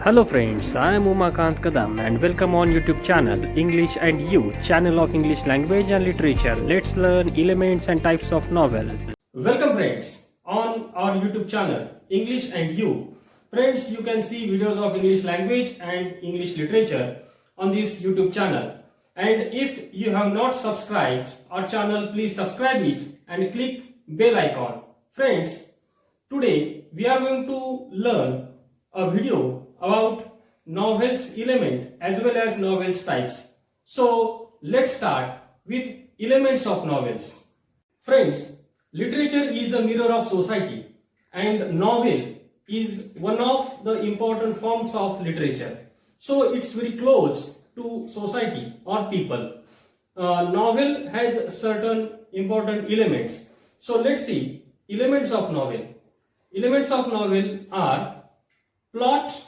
Hello friends, I am Umakant Kadam and welcome on YouTube channel English and You, channel of English language and literature. Let's learn elements and types of novel. Welcome friends on our YouTube channel English and You. Friends, you can see videos of English language and English literature on this YouTube channel. And if you have not subscribed our channel, please subscribe it and click bell icon. Friends, today we are going to learn a video about novels element as well as novels types. So let's start with elements of novels. Friends, literature is a mirror of society and novel is one of the important forms of literature. So it's very close to society or people. Novel has certain important elements. So let's see elements of novel. Elements of novel are plot,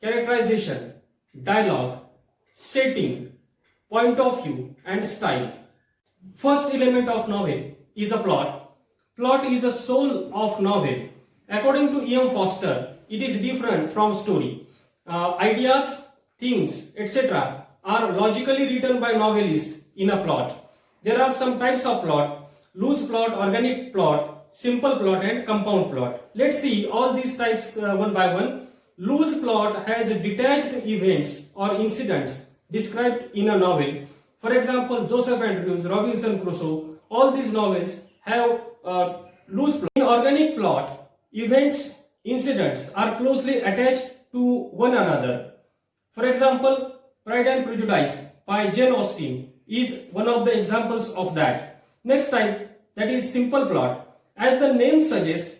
characterization, dialogue, setting, point of view and style. First element of novel is a plot. Plot is the soul of novel. According to E.M. Forster, it is different from story. Ideas, things, etc. are logically written by novelists in a plot. There are some types of plot: loose plot, organic plot, simple plot and compound plot. Let's see all these types one by one. Loose plot has detached events or incidents described in a novel. For example, Joseph Andrews, Robinson Crusoe, all these novels have loose plot. In organic plot, events, incidents are closely attached to one another. For example, Pride and Prejudice by Jane Austen is one of the examples of that. Next type, that is simple plot. As the name suggests,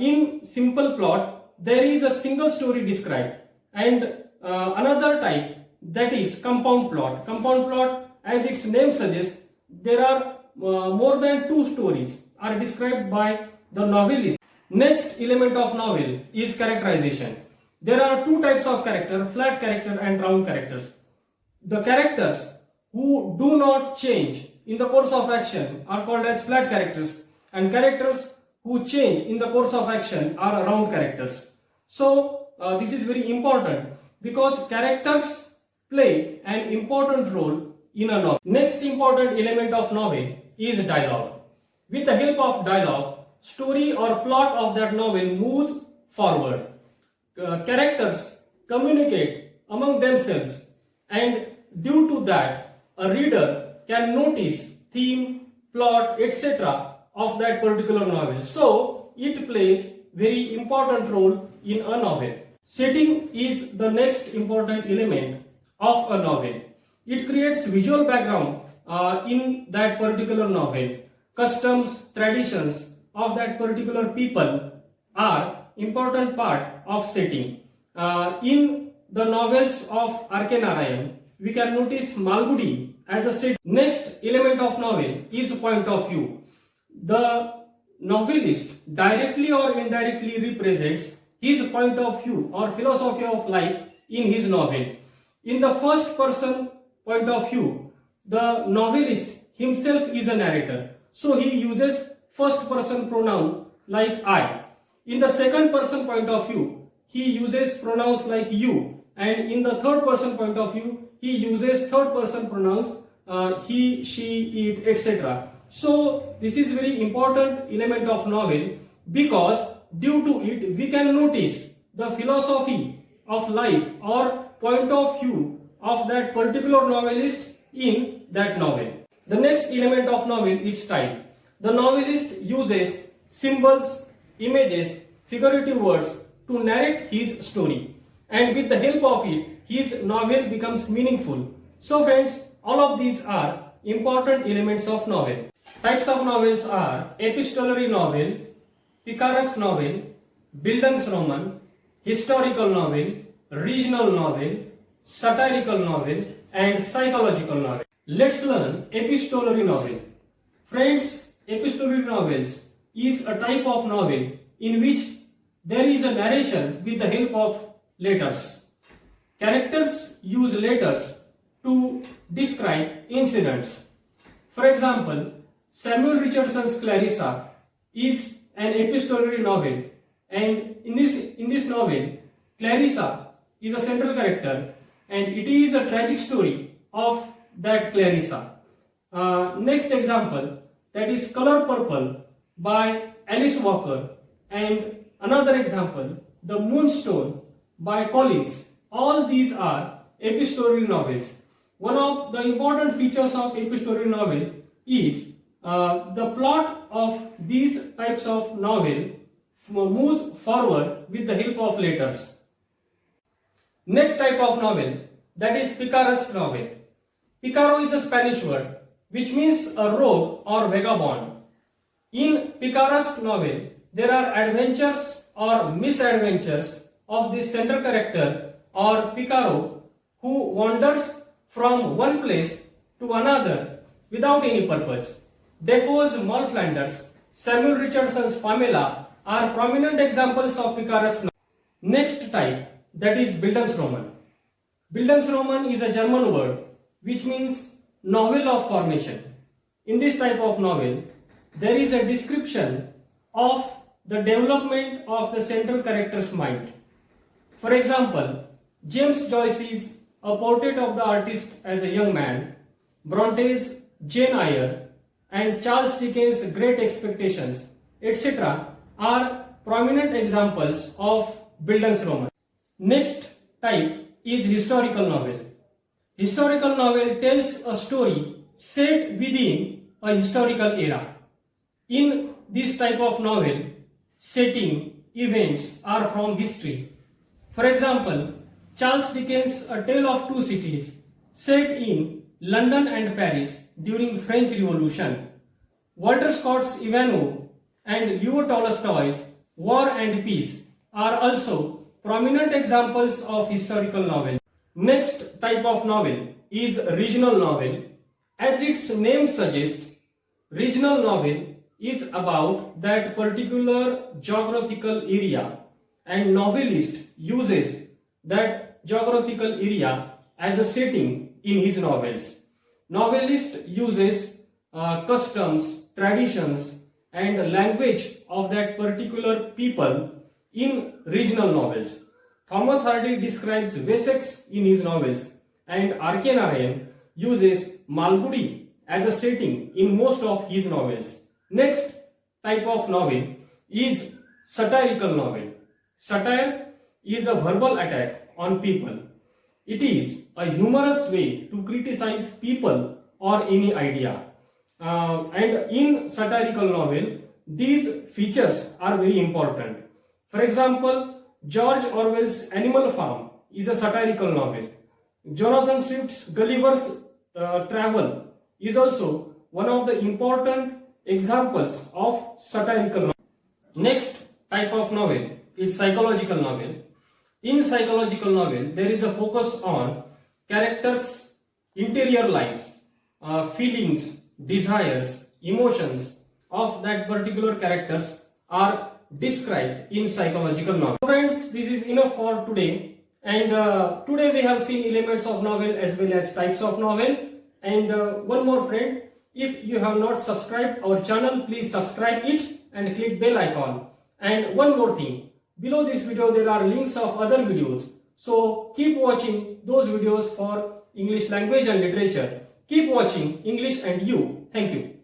in simple plot, there is a single story described, and another type, that is compound plot. Compound plot, as its name suggests, there are more than two stories are described by the novelist. Next element of novel is characterization. There are two types of character: flat character and round characters. The characters who do not change in the course of action are called as flat characters, and characters who change in the course of action are round characters. So this is very important because characters play an important role in a novel. Next important element of novel is dialogue. With the help of dialogue, story or plot of that novel moves forward. Characters communicate among themselves, and due to that, a reader can notice theme, plot, etc. of that particular novel. So it plays very important role in a novel. Setting is the next important element of a novel. It creates visual background in that particular novel. Customs, traditions of that particular people are important part of setting. In the novels of R.K. Narayan, we can notice Malgudi as a set. Next element of novel is point of view. The novelist directly or indirectly represents his point of view or philosophy of life in his novel. In the first person point of view, the novelist himself is a narrator, so he uses first person pronoun like I. In the second person point of view, he uses pronouns like you, and in the third person point of view, he uses third person pronouns he, she, it, etc. So this is very important element of novel because due to it we can notice the philosophy of life or point of view of that particular novelist in that novel. The next element of novel is style. The novelist uses symbols, images, figurative words to narrate his story, and with the help of it his novel becomes meaningful. So friends, all of these are important elements of novel. Types of novels are epistolary novel, picaresque novel, Bildungsroman, historical novel, regional novel, satirical novel and psychological novel. Let's learn epistolary novel. Friends, epistolary novels is a type of novel in which there is a narration with the help of letters. Characters use letters to describe incidents. For example, Samuel Richardson's Clarissa is an epistolary novel, and in this novel, Clarissa is a central character, and it is a tragic story of that Clarissa. Next example, that is Color Purple by Alice Walker, and another example, The Moonstone by Collins. All these are epistolary novels. One of the important features of epistolary novel is the plot of these types of novel moves forward with the help of letters. Next type of novel, that is picaresque novel. Picaro is a Spanish word which means a rogue or vagabond. In picaresque novel, there are adventures or misadventures of this central character or Picaro, who wanders from one place to another without any purpose. Defoe's Moll Flanders, Samuel Richardson's Pamela are prominent examples of picaresque novel. Next type, that is Bildungsroman. Bildungsroman is a German word which means novel of formation. In this type of novel, there is a description of the development of the central character's mind. For example, James Joyce's A Portrait of the Artist as a Young Man, Bronte's Jane Eyre, and Charles Dickens' Great Expectations, etc. are prominent examples of Bildungsroman. Next type is historical novel. Historical novel tells a story set within a historical era. In this type of novel, setting, events are from history. For example, Charles Dickens' A Tale of Two Cities, set in London and Paris during French Revolution. Walter Scott's Ivanhoe and Leo Tolstoy's War and Peace are also prominent examples of historical novel. Next type of novel is regional novel. As its name suggests, regional novel is about that particular geographical area, and novelist uses that geographical area as a setting in his novels. Novelist uses customs, traditions, and language of that particular people in regional novels. Thomas Hardy describes Wessex in his novels, and R.K. Narayan uses Malgudi as a setting in most of his novels. Next type of novel is satirical novel. Satire is a verbal attack on people. It is a humorous way to criticize people or any idea. And in satirical novel, these features are very important. For example, George Orwell's Animal Farm is a satirical novel. Jonathan Swift's Gulliver's Travel is also one of the important examples of satirical novel. Next type of novel is psychological novel. In psychological novel, there is a focus on characters' interior lives, feelings, desires, emotions of that particular characters are described in psychological novel. Friends, this is enough for today, and today we have seen elements of novel as well as types of novel. And one more friend, if you have not subscribed our channel, please subscribe it and click bell icon. And one more thing, below this video there are links of other videos, so keep watching those videos for English language and literature. Keep watching English and You. Thank you.